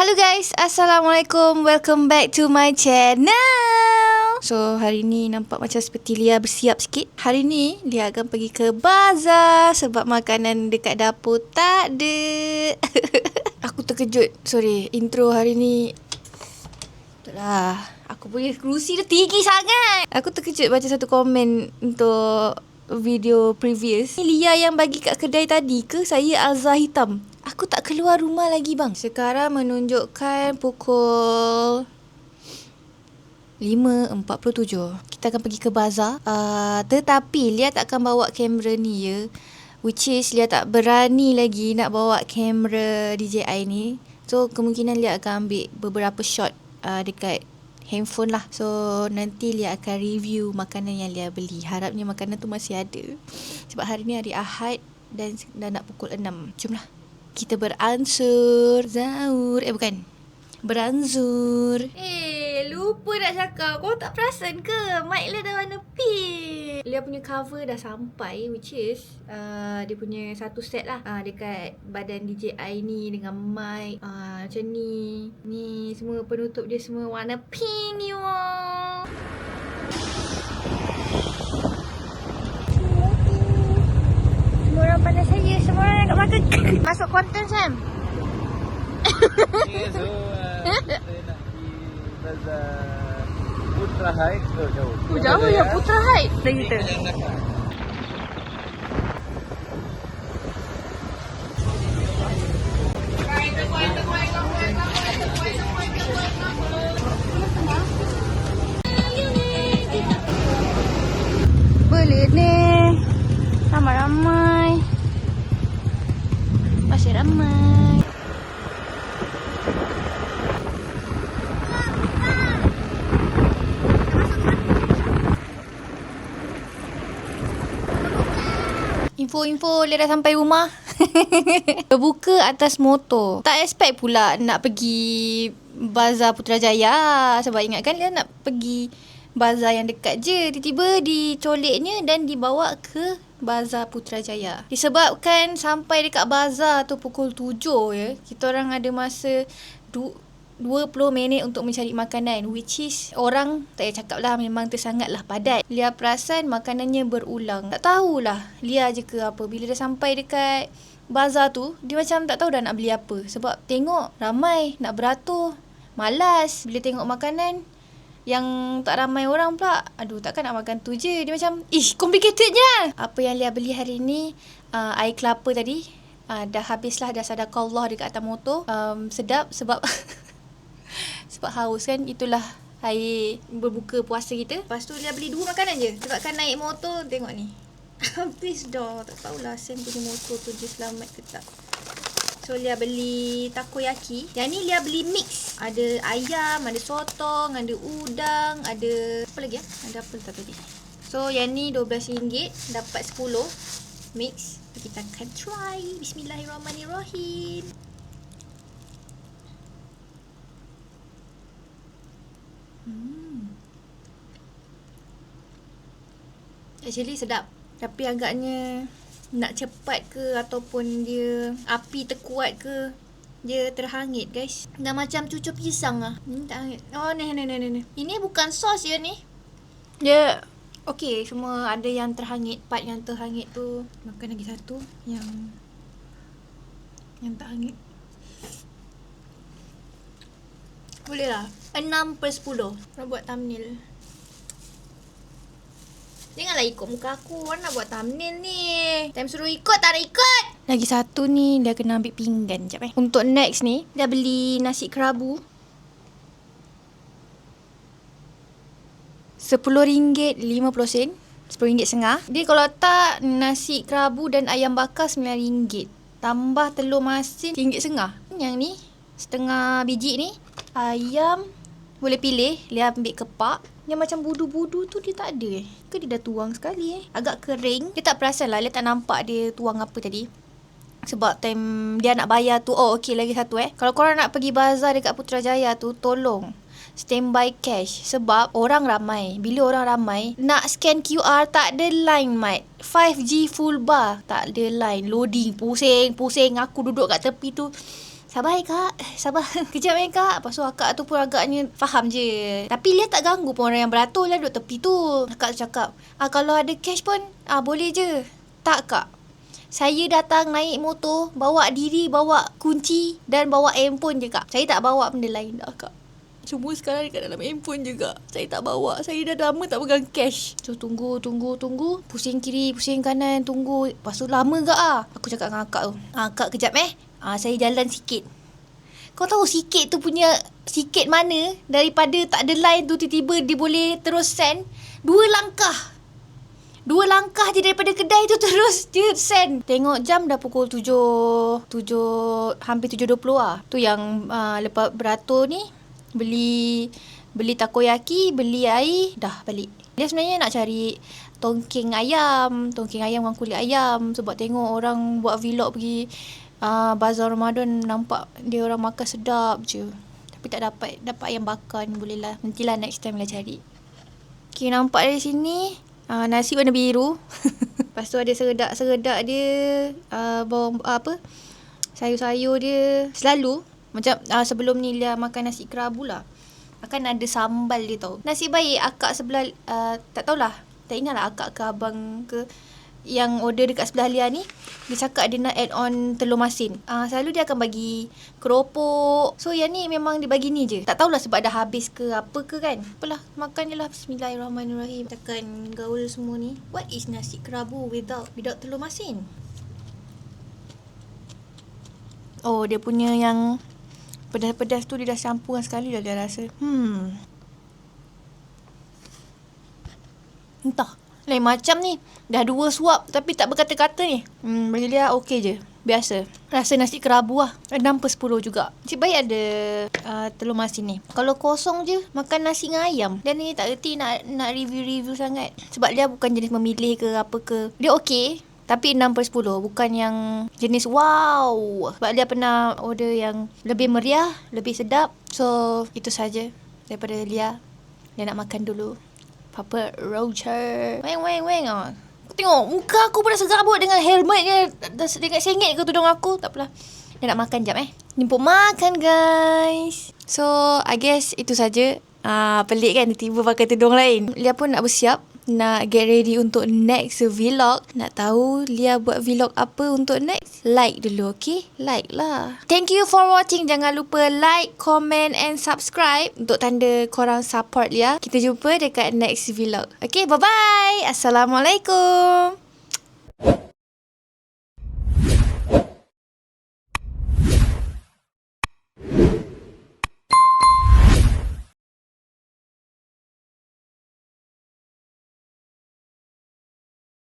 Hello guys, Assalamualaikum. Welcome back to my channel. So hari ni nampak macam seperti Lia bersiap sikit. Hari ni Lia akan pergi ke bazar sebab makanan dekat dapur tak ada. Aku terkejut. Sorry, intro hari ni itulah, aku punya kerusi dah tinggi sangat. Aku terkejut baca satu komen untuk video previous. Lia yang bagi kat kedai tadi ke saya Alza hitam? Aku tak keluar rumah lagi bang. Sekarang menunjukkan pukul 5.47. Kita akan pergi ke bazar. Tetapi Lia tak akan bawa kamera ni ya. Which is Lia tak berani lagi nak bawa kamera DJI ni. So kemungkinan Lia akan ambil beberapa shot dekat handphone lah. So nanti Lia akan review makanan yang Lia beli. Harapnya makanan tu masih ada. Sebab hari ni hari Ahad dan dah nak pukul 6. Jomlah. Kita beransur Zaur. Bukan, beranzur. Lupa nak cakap. Kau tak perasan ke mic Lia dah warna pink? Lia punya cover dah sampai, which is dia punya satu set lah dekat badan DJI ni dengan mic macam ni. Ni semua penutup dia semua warna pink you all. Semua orang pandai saya. Semua orang nak makan. Masuk konten Sam. Okay, so saya nak pergi bazar Putra Heights. Jauh. Jauh ya Putra Heights. Dah kita. Boleh ni. Ramai-ramai. Masih ramai. Info Lia dah sampai rumah. Berbuka atas motor. Tak expect pula nak pergi bazar Putrajaya. Sebab ingatkan Lia nak pergi bazar yang dekat je. Tiba-tiba dicoleknya dan dibawa ke bazar Putrajaya. Disebabkan sampai dekat bazar tu pukul 7 ya. Kita orang ada masa 20 minit untuk mencari makanan, which is orang tak payah cakap lah, memang tersangatlah padat. Lia perasan makanannya berulang. Tak tahulah Lia je ke apa. Bila dah sampai dekat bazar tu, dia macam tak tahu dah nak beli apa. Sebab tengok ramai, nak beratur, malas. Bila tengok makanan yang tak ramai orang pula, aduh takkan nak makan tu je. Dia macam, complicatednya. Apa yang Lia beli hari ni, air kelapa tadi, dah habislah, dah sadakallah dekat atas motor. Sedap sebab sebab haus kan. Itulah air berbuka puasa kita. Lepas tu Lia beli 2 makanan je. Sebabkan naik motor, tengok ni habis dah. Tak tahulah Sam punya motor tu dia selamat ke tak. So Lia beli takoyaki. Yang ni Lia beli mix. Ada ayam, ada sotong, ada udang, ada apa lagi ya? Ada apa tak tadi. So yang ni RM12, dapat 10 mix. Kita akan try. Bismillahirrahmanirrahim. Actually sedap. Tapi agaknya nak cepat ke ataupun dia api terkuat ke, dia terhangit guys. Dah macam cucur pisang lah. Tak hangit. Oh ni. Ini bukan sos ya ni. Dia okey, semua ada yang terhangit. Part yang terhangit tu. Makan lagi satu yang tak hangit. Boleh lah 6/10. Nak buat thumbnail. Janganlah ikut muka aku. Orang nak buat thumbnail ni. Time suruh ikut, tak nak ikut. Lagi satu ni, dia kena ambil pinggan. Sekejap Untuk next ni, dia beli nasi kerabu RM10.50. RM10.50. Dia kalau tak, nasi kerabu dan ayam bakar RM9. Tambah telur masin RM1.50. Yang ni, setengah biji ni. Ayam boleh pilih. Dia ambil kepak. Yang macam budu-budu tu dia tak ada ke dia dah tuang sekali agak kering. Dia tak perasan lah. Dia tak nampak dia tuang apa tadi. Sebab time dia nak bayar tu, okey lagi satu kalau korang nak pergi bazar dekat Putrajaya tu, tolong standby cash. Sebab orang ramai. Bila orang ramai, nak scan QR tak ada line mat. 5G full bar tak ada line. Loading pusing. Aku duduk kat tepi tu Sabar kak, sabar. Kejap kak. Lepas tu akak tu pun agaknya faham je. Tapi Lia tak ganggu pun orang yang beratur lah duduk tepi tu. Akak cakap, kalau ada cash pun boleh je. Tak kak. Saya datang naik motor, bawa diri, bawa kunci dan bawa handphone je kak. Saya tak bawa benda lain dah kak. Semua sekarang dekat dalam handphone je kak. Saya tak bawa. Saya dah lama tak pegang cash. So tunggu. Pusing kiri, pusing kanan, tunggu. Lepas tu lama kak Aku cakap dengan akak tu. Kak kejap saya jalan sikit. Kau tahu sikit tu punya sikit mana? Daripada tak ada line tu tiba-tiba dia boleh terus send. 2 langkah je daripada kedai tu terus dia send. Tengok jam dah pukul 7 hampir 7.20 Tu yang lepas beratur ni beli takoyaki, beli air, dah balik. Dia sebenarnya nak cari tongking ayam dengan kulit ayam sebab tengok orang buat vlog pergi bazar Ramadan, nampak dia orang makan sedap je. Tapi tak dapat ayam bakar ni, boleh lah. Nantilah next time lah cari. Okay, nampak dari sini nasi warna biru. Lepas tu ada seredak dia, bawang sayur-sayur dia. Selalu macam sebelum ni Lia makan nasi kerabu lah, akan ada sambal dia tau. Nasib baik akak sebelah tak tahulah, tak ingat lah akak ke abang ke yang order dekat sebelah Lia ni, dia cakap dia nak add on telur masin. Selalu dia akan bagi keropok. So yang ni memang dia bagi ni je. Tak tahulah sebab dah habis ke apa ke kan. Apalah, makan je lah. Bismillahirrahmanirrahim. Tekan gaul semua ni. What is nasi kerabu without telur masin? Oh, dia punya yang pedas-pedas tu dia dah campurkan sekali dah dia rasa. Entah. Lain macam ni. Dah 2 suap tapi tak berkata-kata ni. Bagi dia okey je. Biasa. Rasa nasi kerabu lah. 6/10 juga. Cik baik ada telur masin ni. Kalau kosong je makan nasi dengan ayam. Dan ni tak reti nak review sangat. Sebab dia bukan jenis memilih ke apa ke. Dia okey. Tapi 6/10. Bukan yang jenis wow. Sebab dia pernah order yang lebih meriah, lebih sedap. So itu saja daripada Lia. Dia nak makan dulu Papa Roger. Weng. Tengok muka aku pun dah segarabut dengan helmet je. Dengan sengit ke tudung aku. Tak apalah. Dia nak makan jap Jemput makan guys. So I guess itu saja. Pelik kan tiba-tiba pakai tudung lain. Lia pun nak bersiap, nak get ready untuk next vlog. Nak tahu Lia buat vlog apa untuk next? Like dulu, okay? Like lah. Thank you for watching. Jangan lupa like, comment and subscribe untuk tanda korang support Lia. Kita jumpa dekat next vlog. Okay, bye-bye. Assalamualaikum.